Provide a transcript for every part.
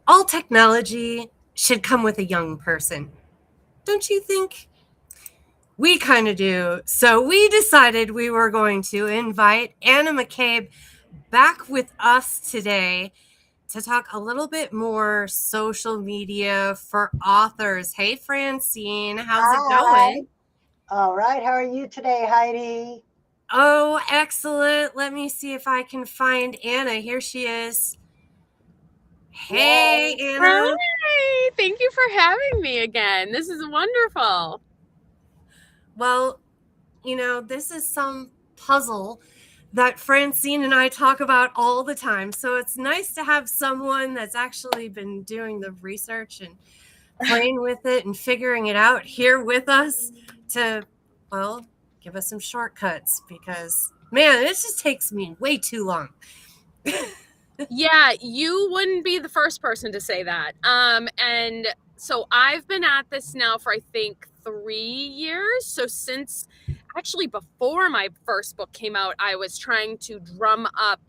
all technology should come with a young person. Don't you think? We kind of do. So we decided we were going to invite Anna McCabe back with us today to talk a little bit more social media for authors. Hey, Francine, how's it Hi. going? All right. How are you today, Heidi? Oh, excellent. Let me see if I can find Anna. Here she is. Hey, Yay. Anna. Hi, thank you for having me again. This is wonderful. Well, this is some puzzle that Francine and I talk about all the time. So it's nice to have someone that's actually been doing the research and playing with it and figuring it out here with us to, well, give us some shortcuts because, man, it just takes me way too long. Yeah, you wouldn't be the first person to say that. And so I've been at this now for I think 3 years. So since actually before my first book came out, I was trying to drum up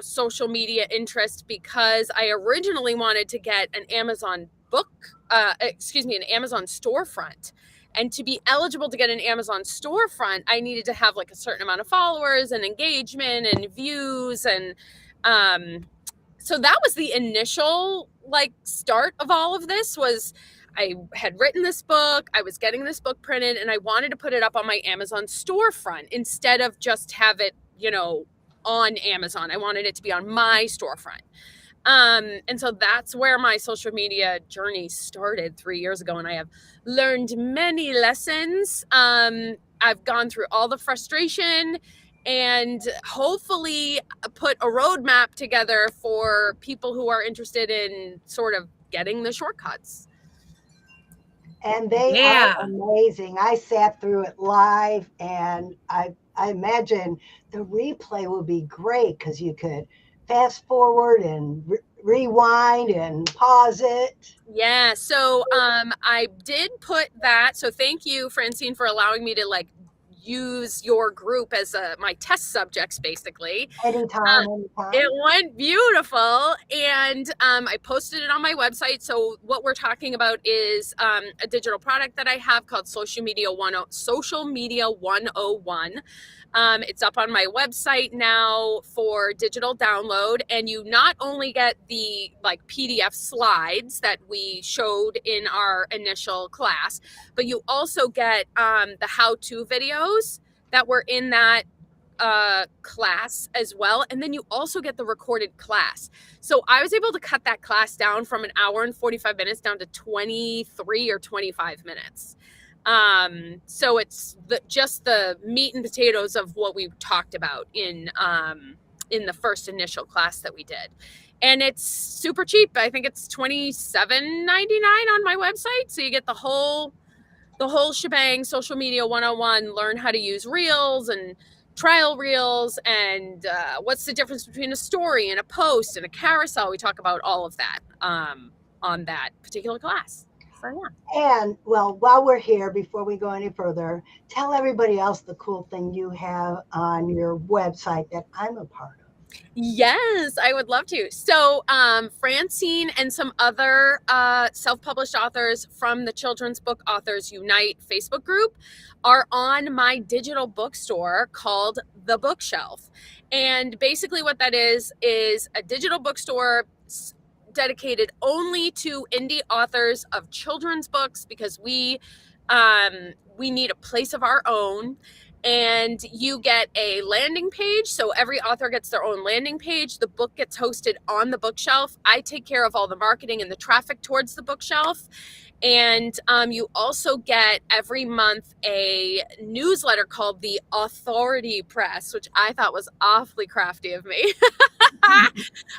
social media interest because I originally wanted to get an Amazon an Amazon storefront. And to be eligible to get an Amazon storefront, I needed to have like a certain amount of followers and engagement and views. And so that was the initial like start of all of this was I had written this book, I was getting this book printed, and I wanted to put it up on my Amazon storefront instead of just have it, on Amazon. I wanted it to be on my storefront. And so that's where my social media journey started 3 years ago. And I have learned many lessons. I've gone through all the frustration and hopefully put a roadmap together for people who are interested in sort of getting the shortcuts. And they are Yeah. amazing. I sat through it live, and I imagine the replay will be great because you could fast forward and rewind and pause it. Yeah, so I did put that. So thank you, Francine, for allowing me to like use your group as my test subjects, basically. Anytime, It anytime. went beautiful, and I posted it on my website. So what we're talking about is a digital product that I have called Social Media 101. It's up on my website now for digital download, and you not only get the like PDF slides that we showed in our initial class, but you also get the how-to videos that were in that class as well. And then you also get the recorded class. So I was able to cut that class down from an hour and 45 minutes down to 23 or 25 minutes. So it's just the meat and potatoes of what we talked about in the first initial class that we did. And it's super cheap. I think it's $27.99 on my website. So you get the whole shebang, Social Media 101, learn how to use reels and trial reels and what's the difference between a story and a post and a carousel. We talk about all of that on that particular class. So yeah. And well, while we're here, before we go any further, tell everybody else the cool thing you have on your website that I'm a part of. Yes, I would love to. So, Francine and some other self-published authors from the Children's Book Authors Unite Facebook group are on my digital bookstore called The Bookshelf. And basically what that is a digital bookstore dedicated only to indie authors of children's books because we need a place of our own. And you get a landing page. So every author gets their own landing page. The book gets hosted on the bookshelf. I take care of all the marketing and the traffic towards the bookshelf. And you also get every month a newsletter called the Authority Press, which I thought was awfully crafty of me.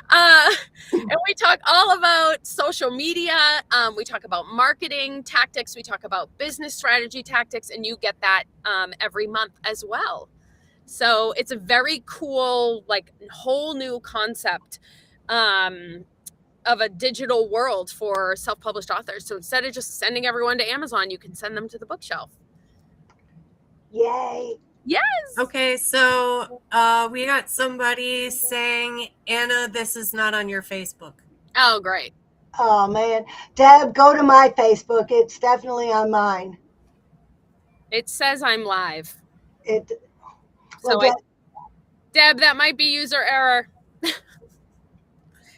And we talk all about social media. We talk about marketing tactics. We talk about business strategy tactics, and you get that every month as well. So it's a very cool, like whole new concept of a digital world for self-published authors. So instead of just sending everyone to Amazon, you can send them to the bookshelf. Yay. Yes. Okay, so we got somebody saying, Anna, this is not on your Facebook. Oh, great. Oh man, Deb, go to my Facebook. It's definitely on mine. It says I'm live. It well, So Deb, that might be user error.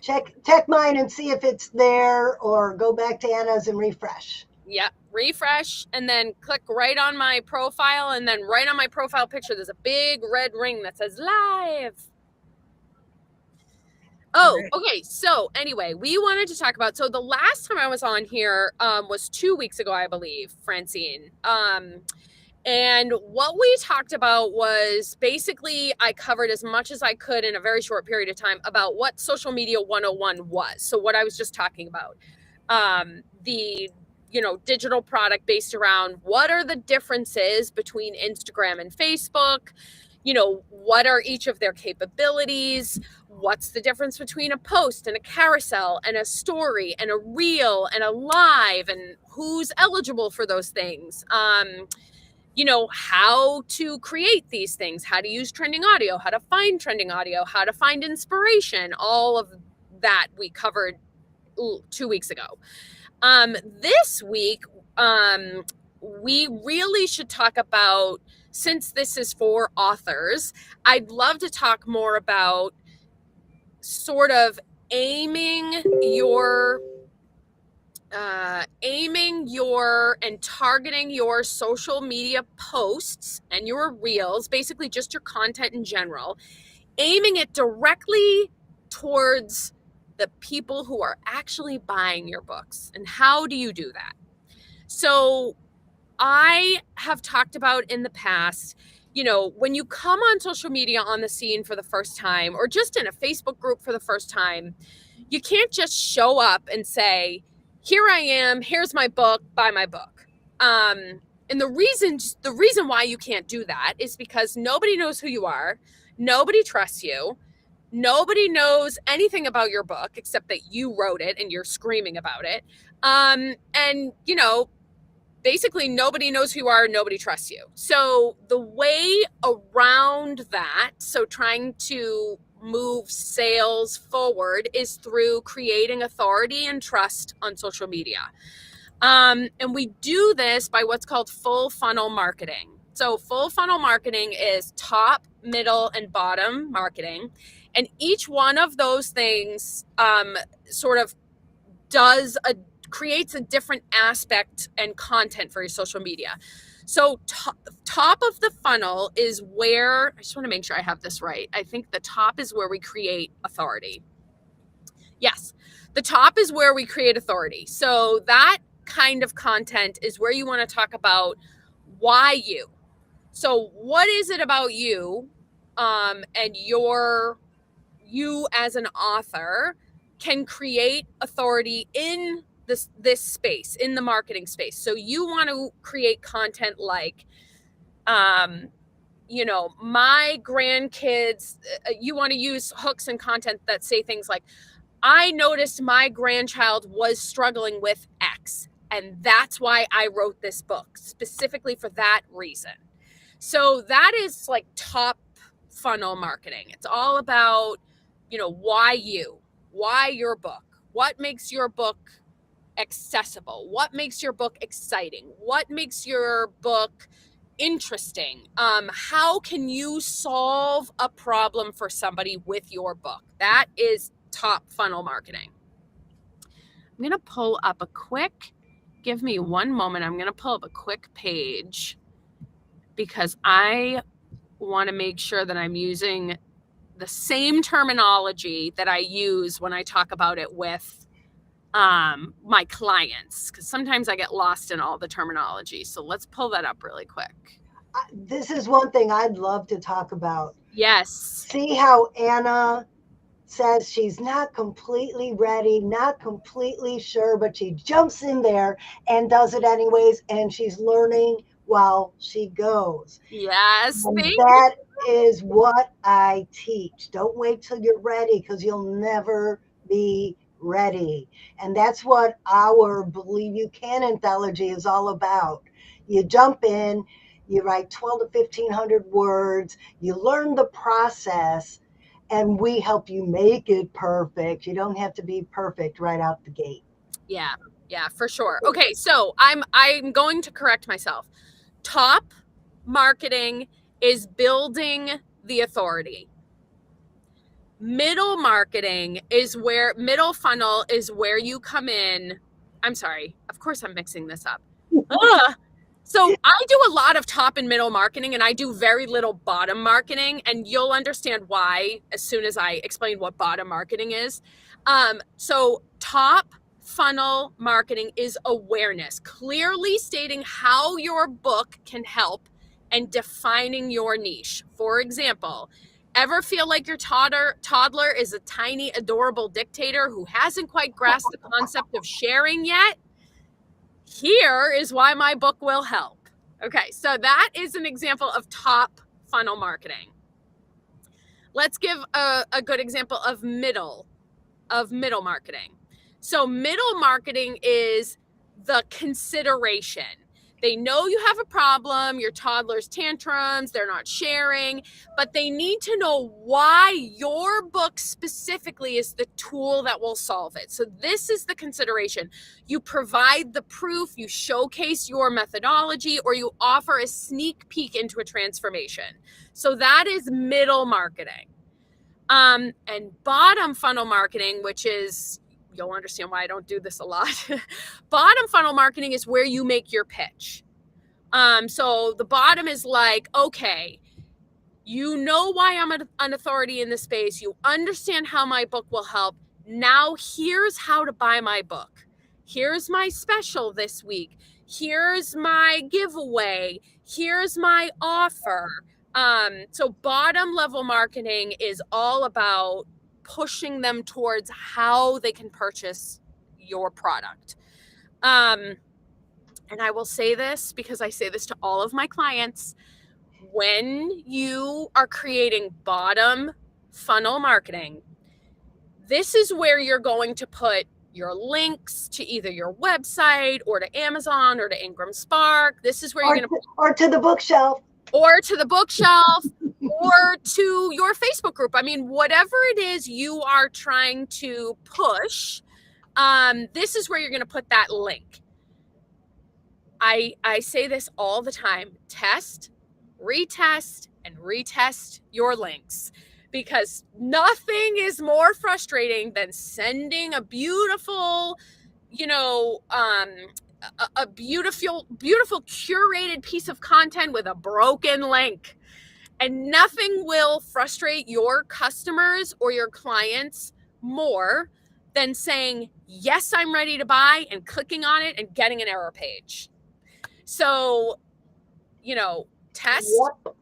check mine and see if it's there, or go back to Anna's and refresh. Yeah, refresh and then click right on my profile, and then right on my profile picture there's a big red ring that says live. Oh, Right. okay. So anyway, we wanted to talk about, so the last time I was on here was 2 weeks ago, I believe, Francine. And what we talked about was basically I covered as much as I could in a very short period of time about what social media 101 was. So what I was just talking about, the digital product based around what are the differences between Instagram and Facebook, what are each of their capabilities, what's the difference between a post and a carousel and a story and a reel and a live, and who's eligible for those things, how to create these things, how to use trending audio, how to find trending audio, how to find inspiration. All of that we covered 2 weeks ago. This week, we really should talk about, since this is for authors, I'd love to talk more about sort of aiming your and targeting your social media posts and your reels, basically just your content in general, aiming it directly towards the people who are actually buying your books. And how do you do that? So I have talked about in the past, when you come on social media on the scene for the first time, or just in a Facebook group for the first time, you can't just show up and say, here I am, here's my book, buy my book. And the reason why you can't do that is because nobody knows who you are, nobody trusts you, nobody knows anything about your book except that you wrote it and you're screaming about it. And basically nobody knows who you are, nobody trusts you. So the way around that, so trying to move sales forward, is through creating authority and trust on social media. And we do this by what's called full funnel marketing. So full funnel marketing is top, middle, and bottom marketing. And each one of those things sort of creates a different aspect and content for your social media. So top of the funnel is where, I just want to make sure I have this right. I think the top is where we create authority. Yes, the top is where we create authority. So that kind of content is where you want to talk about why you. So what is it about you, and you as an author can create authority in this space, in the marketing space. So you want to create content like, my grandkids, you want to use hooks and content that say things like, I noticed my grandchild was struggling with X, and that's why I wrote this book, specifically for that reason. So that is like top funnel marketing. It's all about, why your book, what makes your book accessible, what makes your book exciting, what makes your book interesting, how can you solve a problem for somebody with your book. That is top funnel marketing. I'm going to pull up give me one moment. I'm going to pull up a quick page because I want to make sure that I'm using the same terminology that I use when I talk about it with my clients, because sometimes I get lost in all the terminology. So let's pull that up really quick. This is one thing I'd love to talk about. Yes. See how Anna says she's not completely ready, not completely sure, but she jumps in there and does it anyways, and she's learning while she goes. Yes. And that is what I teach. Don't wait till you're ready, because you'll never be ready. And that's what our Believe You Can anthology is all about. You jump in, You write 12 to 1500 words. You learn the process, and we help you make it perfect. You don't have to be perfect right out the gate. Yeah, yeah, for sure. Okay, so I'm going to correct myself. Top marketing is building the authority. Middle marketing is where middle funnel is where you come in. I'm sorry. Of course I'm mixing this up. Ugh. So I do a lot of top and middle marketing and I do very little bottom marketing, and you'll understand why as soon as I explain what bottom marketing is. So top funnel marketing is awareness, clearly stating how your book can help and defining your niche. For example, ever feel like your toddler is a tiny, adorable dictator who hasn't quite grasped the concept of sharing yet? Here is why my book will help. Okay, so that is an example of top funnel marketing. Let's give a good example of middle marketing. So middle marketing is the consideration. They know you have a problem, your toddler's tantrums, they're not sharing, but they need to know why your book specifically is the tool that will solve it. So this is the consideration. You provide the proof, you showcase your methodology, or you offer a sneak peek into a transformation. So that is middle marketing. And bottom funnel marketing, which is, you'll understand why I don't do this a lot. Bottom funnel marketing is where you make your pitch. So the bottom is like, okay, you know why I'm an authority in this space. You understand how my book will help. Now here's how to buy my book. Here's my special this week. Here's my giveaway. Here's my offer. So bottom level marketing is all about pushing them towards how they can purchase your product. And I will say this because I say this to all of my clients. When you are creating bottom funnel marketing, this is where you're going to put your links to either your website or to Amazon or to Ingram Spark. This is where you're going to or to the bookshelf. Or to the bookshelf, or to your Facebook group. I mean, whatever it is you are trying to push, this is where you're going to put that link. I say this all the time: test, retest, and retest your links, because nothing is more frustrating than sending a beautiful, a beautiful curated piece of content with a broken link. And nothing will frustrate your customers or your clients more than saying, yes, I'm ready to buy, and clicking on it and getting an error page. So, test,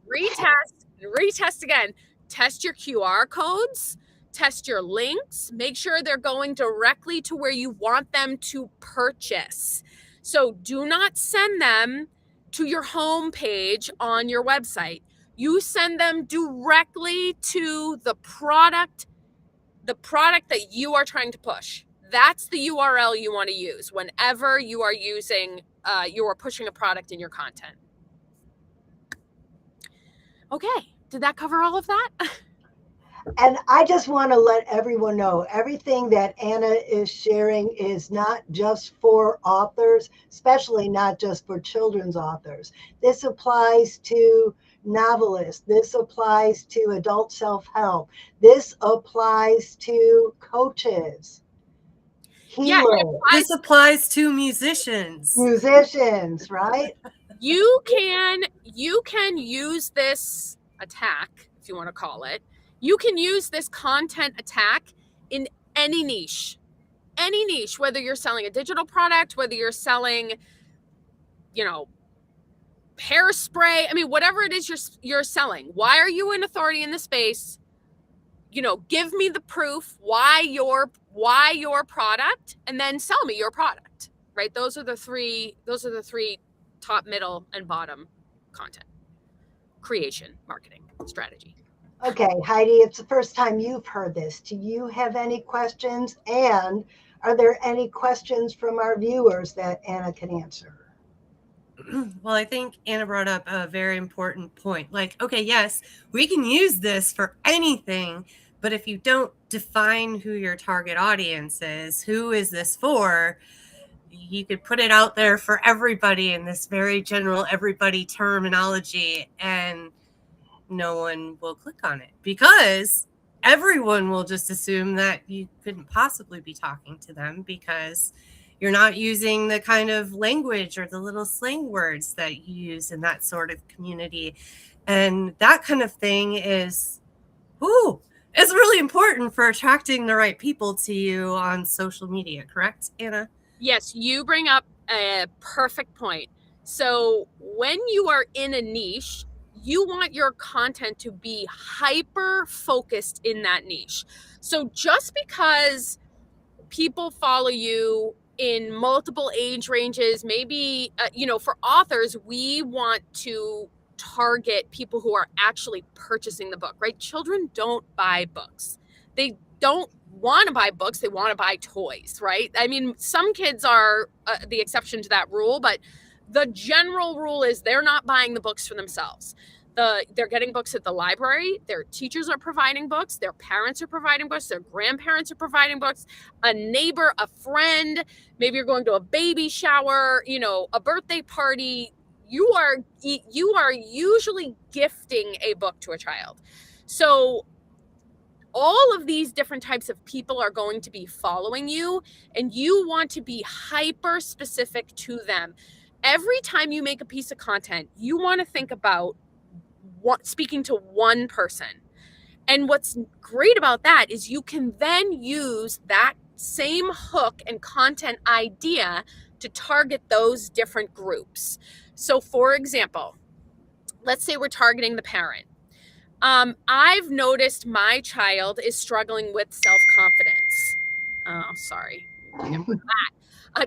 retest again. Test your QR codes, test your links, make sure they're going directly to where you want them to purchase. So do not send them to your home page on your website. You send them directly to the product that you are trying to push. That's the URL you want to use whenever you are you are pushing a product in your content. Okay, did that cover all of that? And I just want to let everyone know everything that Anna is sharing is not just for authors, especially not just for children's authors. This applies to novelists. This applies to adult self-help. This applies to coaches, healers. This applies to musicians. Musicians, right? You can use this attack, if you want to call it. You can use this content attack in any niche, whether you're selling a digital product, whether you're selling, hairspray. I mean, whatever it is you're selling. Why are you an authority in the space? Give me the proof why your product, and then sell me your product. Right? Those are the three top, middle, and bottom content creation marketing strategy. Okay, Heidi, it's the first time you've heard this. Do you have any questions? And are there any questions from our viewers that Anna can answer? Well, I think Anna brought up a very important point. Like, okay, yes, we can use this for anything, but if you don't define who your target audience is, who is this for, you could put it out there for everybody in this very general everybody terminology, and no one will click on it because everyone will just assume that you couldn't possibly be talking to them because you're not using the kind of language or the little slang words that you use in that sort of community. And that kind of thing is, ooh, it's really important for attracting the right people to you on social media, correct, Anna? Yes, you bring up a perfect point. So when you are in a niche, you want your content to be hyper focused in that niche. So just because people follow you in multiple age ranges, maybe, for authors, we want to target people who are actually purchasing the book, right? Children don't buy books. They don't want to buy books, they want to buy toys, right? I mean, some kids are the exception to that rule, but the general rule is they're not buying the books for themselves. They're getting books at the library, their teachers are providing books, their parents are providing books, their grandparents are providing books, a neighbor, a friend, maybe you're going to a baby shower, a birthday party. You are usually gifting a book to a child. So all of these different types of people are going to be following you, and you want to be hyper specific to them. Every time you make a piece of content, you want to think about speaking to one person. And what's great about that is you can then use that same hook and content idea to target those different groups. So for example, let's say we're targeting the parent. I've noticed my child is struggling with self-confidence. Oh, sorry.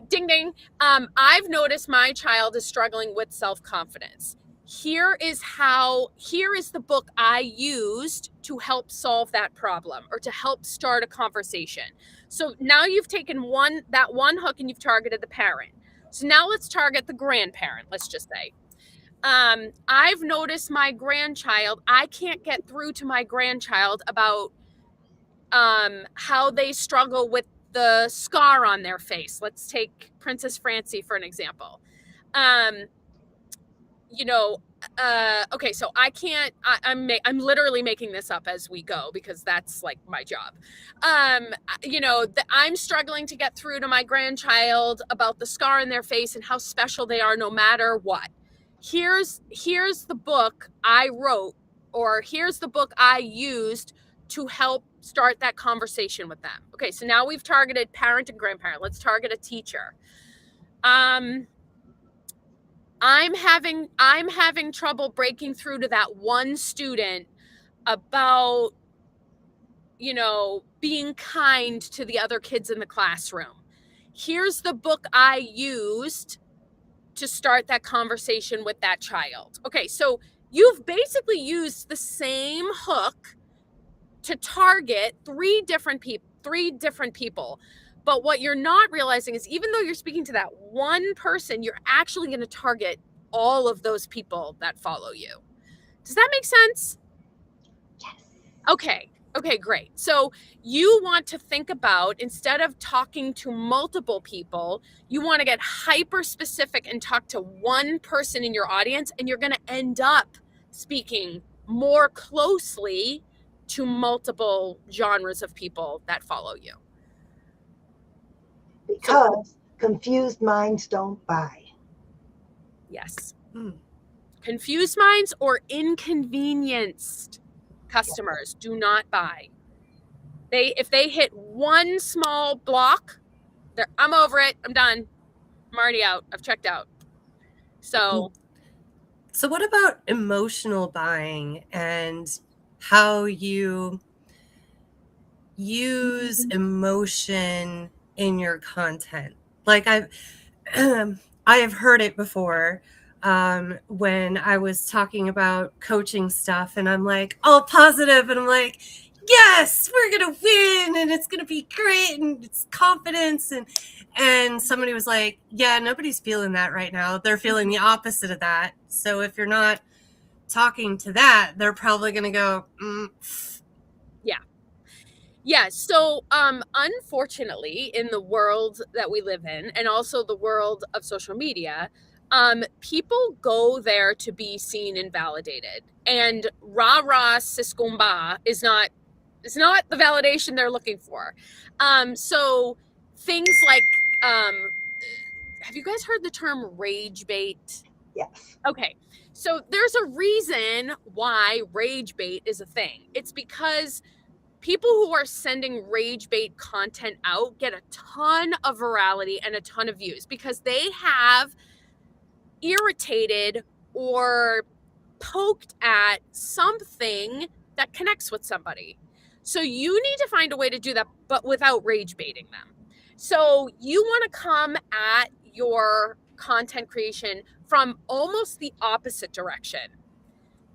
Ding, ding. I've noticed my child is struggling with self-confidence. Here is the book I used to help solve that problem or to help start a conversation. So now you've taken that one hook and you've targeted the parent. So now let's target the grandparent, let's just say. I've noticed my grandchild, I can't get through to my grandchild about how they struggle with the scar on their face. Let's take Princess Francie for an example. Okay, so I'm literally making this up as we go because that's like my job. I'm struggling to get through to my grandchild about the scar in their face and how special they are no matter what. Here's the book I wrote, or here's the book I used to help start that conversation with them. Okay, so now we've targeted parent and grandparent. Let's target a teacher. I'm having trouble breaking through to that one student about, being kind to the other kids in the classroom. Here's the book I used to start that conversation with that child. Okay, so you've basically used the same hook to target three different people. But what you're not realizing is even though you're speaking to that one person, you're actually going to target all of those people that follow you. Does that make sense? Yes. Okay, great. So you want to think about, instead of talking to multiple people, you want to get hyper specific and talk to one person in your audience, and you're going to end up speaking more closely to multiple genres of people that follow you. Because confused minds don't buy. Yes. Confused minds or inconvenienced customers do not buy. If they hit one small block, I'm over it. I'm done. I'm already out. I've checked out. So what about emotional buying and how you use emotion in your content? Like I have heard it before when I was talking about coaching stuff, and I'm like all positive, and I'm like, yes, we're gonna win and it's gonna be great and it's confidence and somebody was like, yeah, nobody's feeling that right now. They're feeling the opposite of that. So if you're not talking to that, they're probably gonna go, Yeah, so unfortunately, in the world that we live in, and also the world of social media, people go there to be seen and validated. And rah rah siskumba is not the validation they're looking for. So things like have you guys heard the term rage bait? Yes. Okay. So there's a reason why rage bait is a thing. It's because people who are sending rage bait content out get a ton of virality and a ton of views because they have irritated or poked at something that connects with somebody. So you need to find a way to do that, but without rage baiting them. So you want to come at your content creation from almost the opposite direction.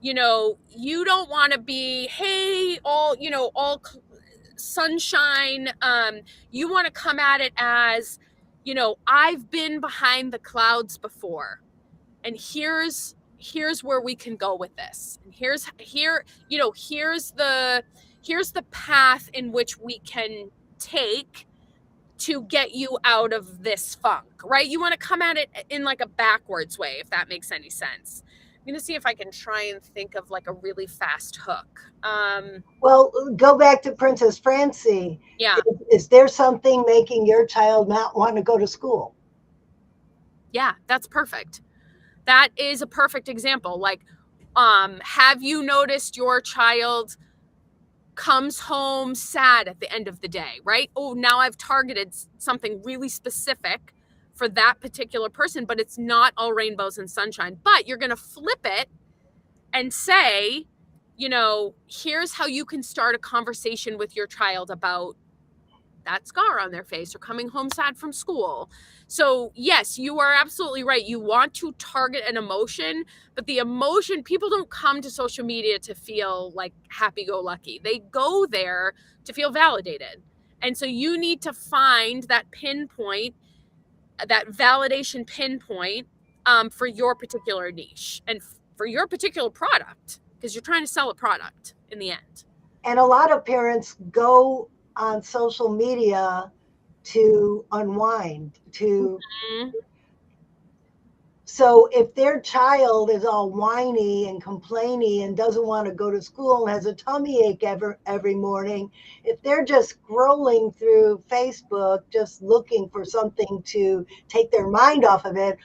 You know, you don't want to be, hey, all, all sunshine. You want to come at it as, I've been behind the clouds before, and here's where we can go with this, and here's the path in which we can take to get you out of this funk, right? You want to come at it in like a backwards way, if that makes any sense. I'm going to see if I can try and think of like a really fast hook. Well, go back to Princess Francie. Yeah. Is there something making your child not want to go to school? Yeah, that's perfect. That is a perfect example. Like, have you noticed your child comes home sad at the end of the day, right? Oh, now I've targeted something really specific for that particular person, but it's not all rainbows and sunshine. But you're going to flip it and say, here's how you can start a conversation with your child about that scar on their face or coming home sad from school. So yes, you are absolutely right. You want to target an emotion, but the emotion, people don't come to social media to feel like happy-go-lucky. They go there to feel validated. And so you need to find that pinpoint, that validation pinpoint for your particular niche and for your particular product, because you're trying to sell a product in the end. And a lot of parents go on social media to unwind, Mm-hmm. so if their child is all whiny and complaining and doesn't want to go to school and has a tummy ache every morning, if they're just scrolling through Facebook, just looking for something to take their mind off of it,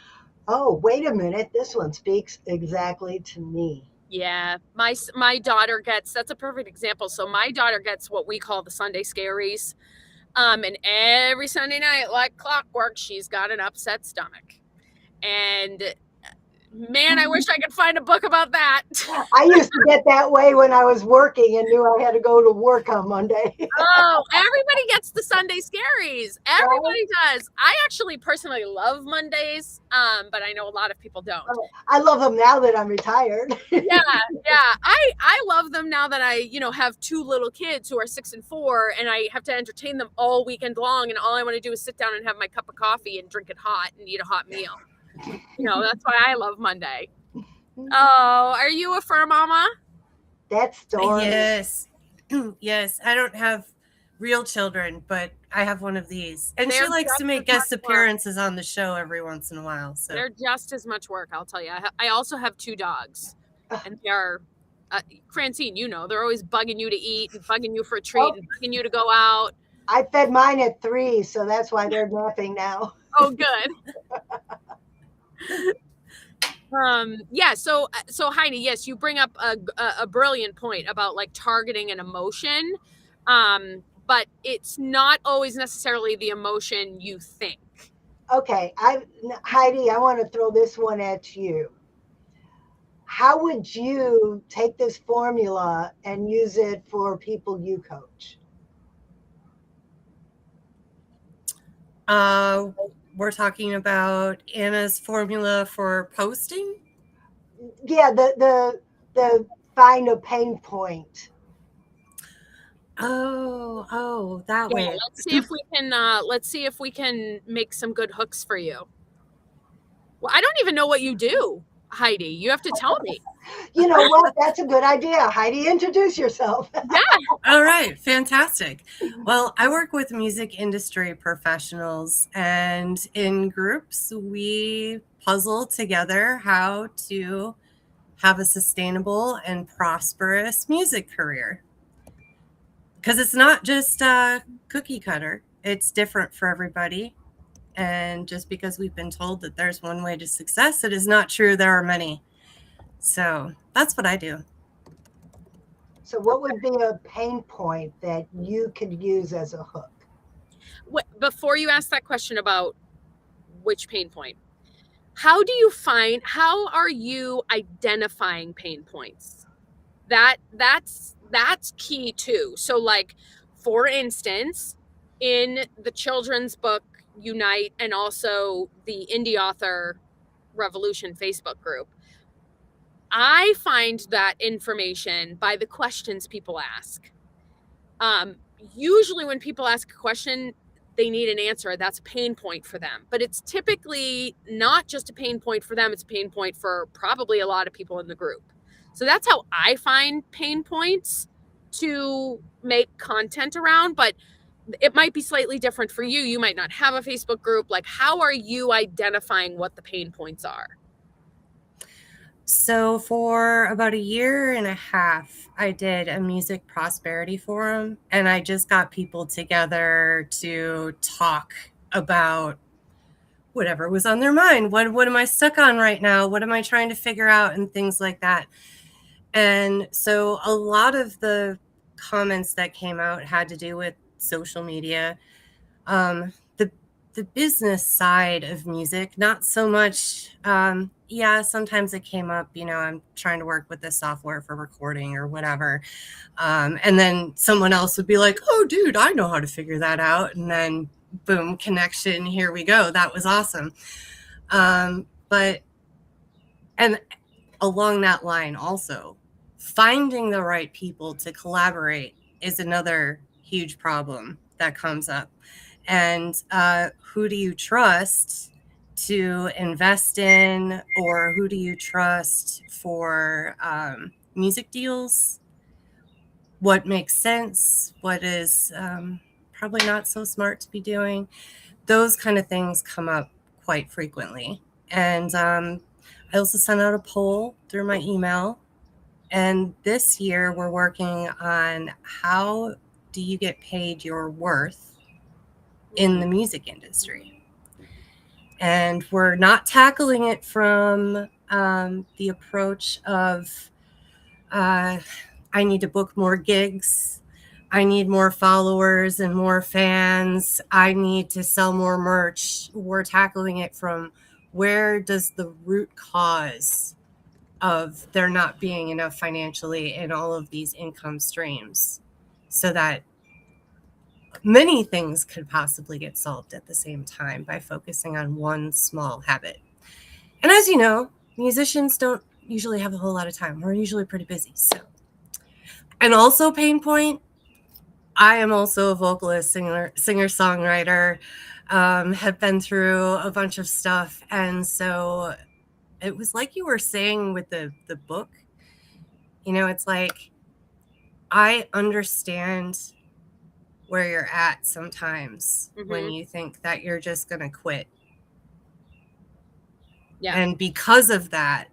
oh, wait a minute, this one speaks exactly to me. Yeah, my daughter gets, that's a perfect example. So my daughter gets what we call the Sunday scaries. And every Sunday night, like clockwork, she's got an upset stomach. And man, I wish I could find a book about that. I used to get that way when I was working and knew I had to go to work on Monday. Oh, everybody gets the Sunday scaries. Everybody does. I actually personally love Mondays, but I know a lot of people don't. I love them now that I'm retired. Yeah. I love them now that I, have two little kids who are 6 and 4, and I have to entertain them all weekend long, and all I want to do is sit down and have my cup of coffee and drink it hot and eat a hot meal. That's why I love Monday. Oh, are you a fur mama? That's Stormy. Yes. Yes. I don't have real children, but I have one of these. And They're she likes just to make as much guest appearances on the show every once in a while. So They're just as much work, I'll tell you. I also have 2 dogs, and they are, Francine, they're always bugging you to eat and bugging you for a treat and bugging you to go out. I fed mine at 3, so that's why they're napping now. Oh, good. Yeah. So Heidi, yes, you bring up a brilliant point about like targeting an emotion, but it's not always necessarily the emotion you think. Okay, Heidi, I want to throw this one at you. How would you take this formula and use it for people you coach? we're talking about Anna's formula for posting. Yeah, the find a pain point. Oh, that Yeah, way. let's see if we can make some good hooks for you. Well, I don't even know what you do, Heidi. You have to tell me. You know what? That's a good idea. Heidi, introduce yourself. Yeah. All right, fantastic. Well, I work with music industry professionals, and in groups, we puzzle together how to have a sustainable and prosperous music career. Because it's not just cookie cutter, it's different for everybody. And just because we've been told that there's one way to success, it is not true. There are many. So that's what I do. So, what would be a pain point that you could use as a hook? Before you ask that question about which pain point, how are you identifying pain points? That's key too. So like, for instance, in the children's book Unite and also the Indie Author Revolution Facebook group, I find that information by the questions people ask. Usually when people ask a question, they need an answer. That's a pain point for them. But it's typically not just a pain point for them, it's a pain point for probably a lot of people in the group. So that's how I find pain points to make content around. But it might be slightly different for you. You might not have a Facebook group. Like, how are you identifying what the pain points are? So, for about a year and a half, I did a music prosperity forum, and I just got people together to talk about whatever was on their mind. What am I stuck on right now? What am I trying to figure out? And things like that. And so, a lot of the comments that came out had to do with social media. The business side of music, not so much. Yeah, sometimes it came up, I'm trying to work with this software for recording or whatever. And then someone else would be like, oh, dude, I know how to figure that out. And then boom, connection, here we go. That was awesome. But, and along that line also, finding the right people to collaborate is another huge problem that comes up. And who do you trust to invest in, or who do you trust for music deals? What makes sense? What is probably not so smart to be doing? Those kind of things come up quite frequently. And I also sent out a poll through my email. And this year we're working on how do you get paid your worth in the music industry. And we're not tackling it from the approach of I need to book more gigs. I need more followers and more fans. I need to sell more merch. We're tackling it from where does the root cause of there not being enough financially in all of these income streams, so that many things could possibly get solved at the same time by focusing on one small habit. And as you know, musicians don't usually have a whole lot of time. We're usually pretty busy. So, and also pain point, I am also a vocalist, singer, songwriter, have been through a bunch of stuff. And so it was like you were saying with the book, it's like, I understand where you're at sometimes when you think that you're just going to quit. Yeah. And because of that,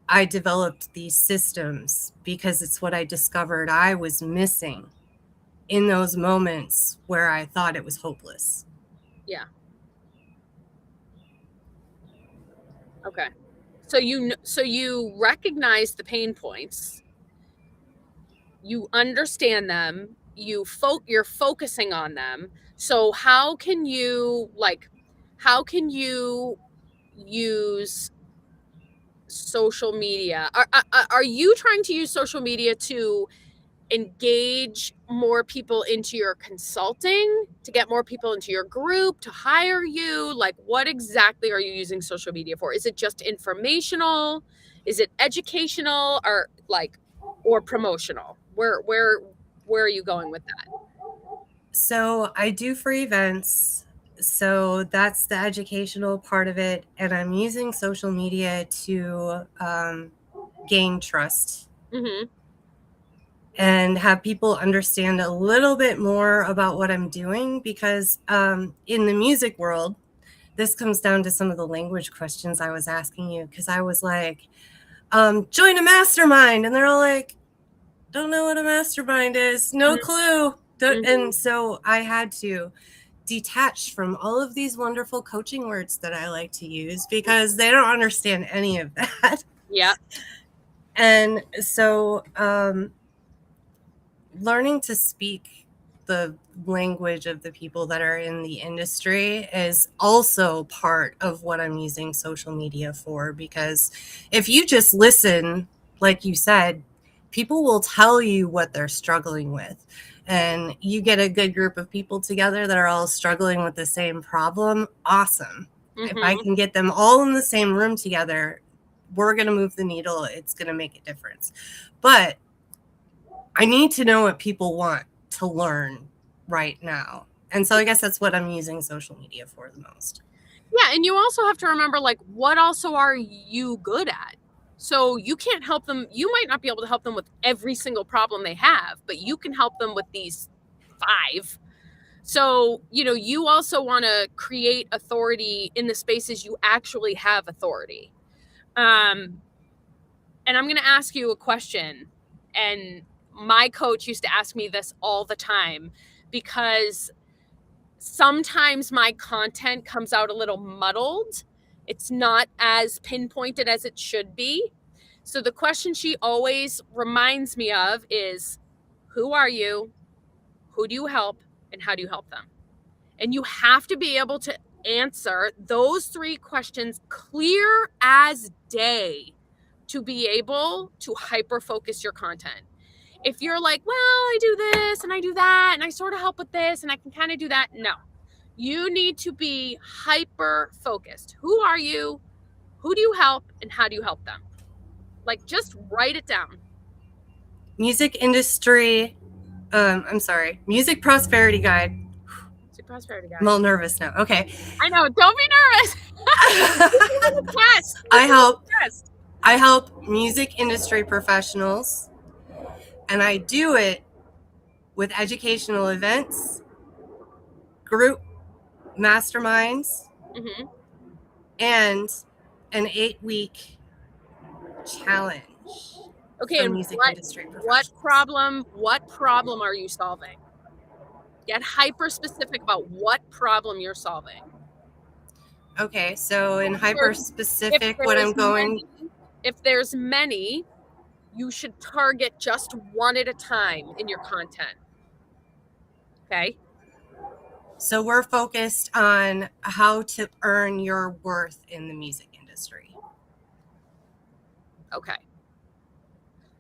I developed these systems because it's what I discovered I was missing in those moments where I thought it was hopeless. Yeah. Okay. So you recognize the pain points. You understand them. You're focusing on them. So how can you use social media? Are you trying to use social media to engage more people into your consulting, to get more people into your group, to hire you? Like, what exactly are you using social media for? Is it just informational? Is it educational, or promotional? Where Where are you going with that? So I do free events. So that's the educational part of it. And I'm using social media to gain trust Mm-hmm. and have people understand a little bit more about what I'm doing. Because in the music world, this comes down to some of the language questions I was asking you. Because I was like, join a mastermind. And they're all like, don't know what a mastermind is. No clue. And so I had to detach from all of these wonderful coaching words that I like to use because they don't understand any of that. Yeah. And so learning to speak the language of the people that are in the industry is also part of what I'm using social media for, because if you just listen, like you said, people will tell you what they're struggling with. And you get a good group of people together that are all struggling with the same problem. Awesome. If I can get them all in the same room together, we're going to move the needle. It's going to make a difference. But I need to know what people want to learn right now. And so I guess that's what I'm using social media for the most. Yeah, and you also have to remember, like, what also are you good at? So you can't help them. You might not be able to help them with every single problem they have, but you can help them with these 5. So, you also want to create authority in the spaces you actually have authority. And I'm going to ask you a question. And my coach used to ask me this all the time because sometimes my content comes out a little muddled. It's not as pinpointed as it should be. So the question she always reminds me of is, who are you? Who do you help? And how do you help them? And you have to be able to answer those 3 questions clear as day to be able to hyper focus your content. If you're like, well, I do this and I do that and I sort of help with this and I can kind of do that. No, you need to be hyper focused. Who are you? Who do you help? And how do you help them? Like, just write it down. Music industry. Music prosperity guide. Music prosperity guide. I'm all nervous now. Okay. I know. Don't be nervous. I help music industry professionals, and I do it with educational events, group masterminds, and an 8-week challenge. Okay, and music industry what problem are you solving? Get hyper specific about what problem you're solving. Okay, so in hyper specific, what I'm going... If there's many, you should target just one at a time in your content. Okay? So we're focused on how to earn your worth in the music industry. Okay.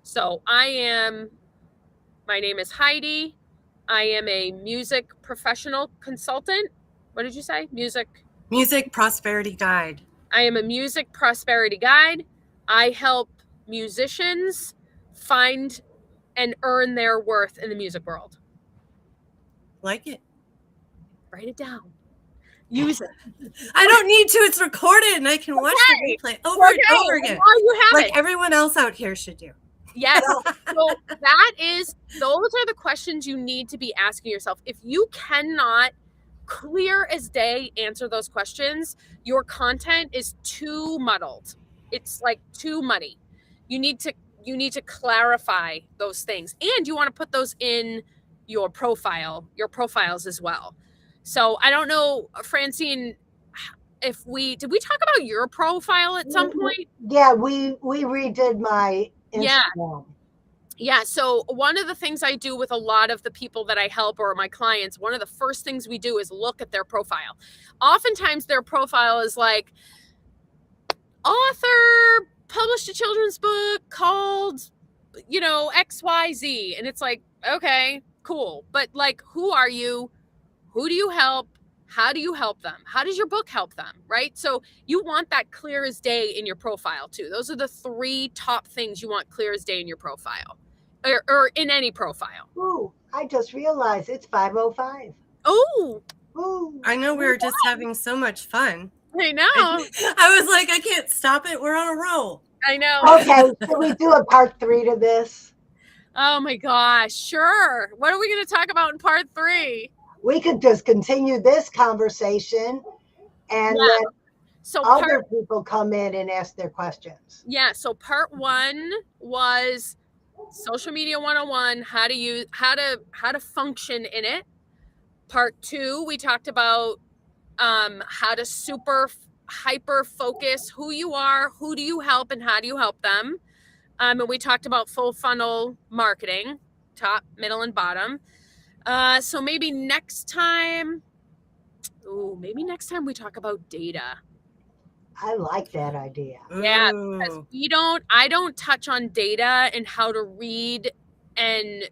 So my name is Heidi. I am a music professional consultant. What did you say? Music prosperity guide. I am a music prosperity guide. I help musicians find and earn their worth in the music world. Like it. Write it down. Use it. I don't need to. It's recorded and I can watch the replay over and over again. You have like everyone else out here should do. Yes. So those are the questions you need to be asking yourself. If you cannot clear as day answer those questions, your content is too muddled. It's like too muddy. You need to clarify those things, and you want to put those in your profiles as well. So I don't know, Francine, did we talk about your profile at some point? Yeah, we redid my Instagram. Yeah. So one of the things I do with a lot of the people that I help or my clients, one of the first things we do is look at their profile. Oftentimes their profile is like, author, published a children's book called, XYZ. And it's like, okay, cool. But like, who are you? Who do you help? How do you help them? How does your book help them? Right? So you want that clear as day in your profile too. Those are the 3 top things you want clear as day in your profile. or in any profile. Ooh, I just realized it's 5:05. Oh, Ooh. I know we were just having so much fun. I know. I was like, I can't stop it. We're on a roll. I know. Okay, should we do a part 3 to this? Oh my gosh, sure. What are we going to talk about in part 3? We could just continue this conversation and Yeah. let So other people come in and ask their questions. Yeah, so part 1 was social media 101, how to function in it. Part 2, we talked about how to super hyper focus who you are, who do you help, and how do you help them. And we talked about full funnel marketing, top, middle, and bottom. So maybe next time we talk about data. I like that idea. Yeah, because I don't touch on data and how to read and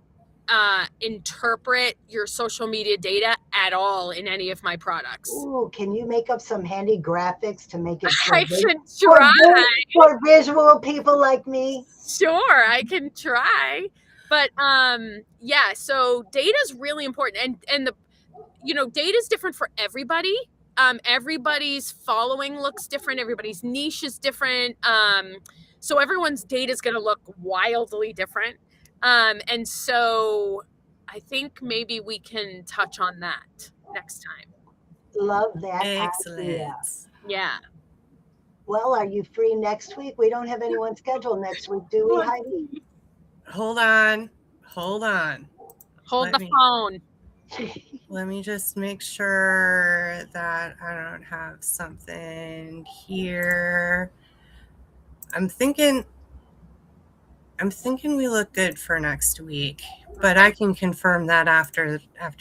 interpret your social media data at all in any of my products. Ooh, can you make up some handy graphics to make it I can try. for visual people like me? Sure, I can try. But yeah, so data is really important, and the data is different for everybody. Everybody's following looks different, everybody's niche is different. So everyone's data is going to look wildly different. And so I think maybe we can touch on that next time. Love that Excellent. idea. Yeah. Well, are you free next week? We don't have anyone scheduled next week, do we, Heidi? Hold on. Hold Let the me- phone. Let me just make sure that I don't have something here. I'm thinking we look good for next week, but I can confirm that after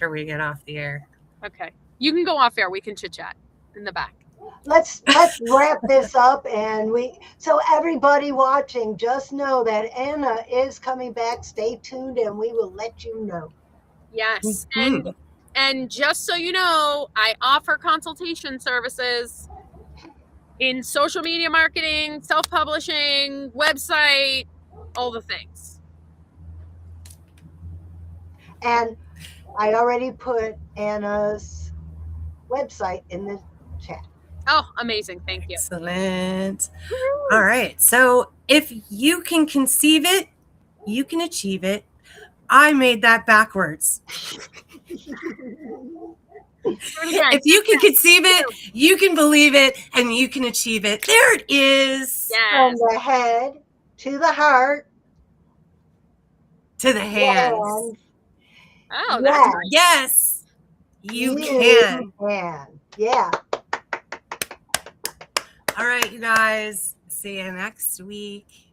we get off the air. Okay. You can go off air. We can chit chat in the back. Let's wrap this up, and so everybody watching, just know that Anna is coming back. Stay tuned, and we will let you know. Yes. Mm-hmm. And just so you know, I offer consultation services in social media marketing, self-publishing, website, all the things. And I already put Anna's website in the chat. Oh, amazing. Thank you. Excellent. All right. So if you can conceive it, you can achieve it. I made that backwards. If you can conceive it, you can believe it, and you can achieve it. There it is. From Yes. the head to the heart To the hands. Oh, that's great. Yes, you can. Yeah. All right, you guys. See you next week.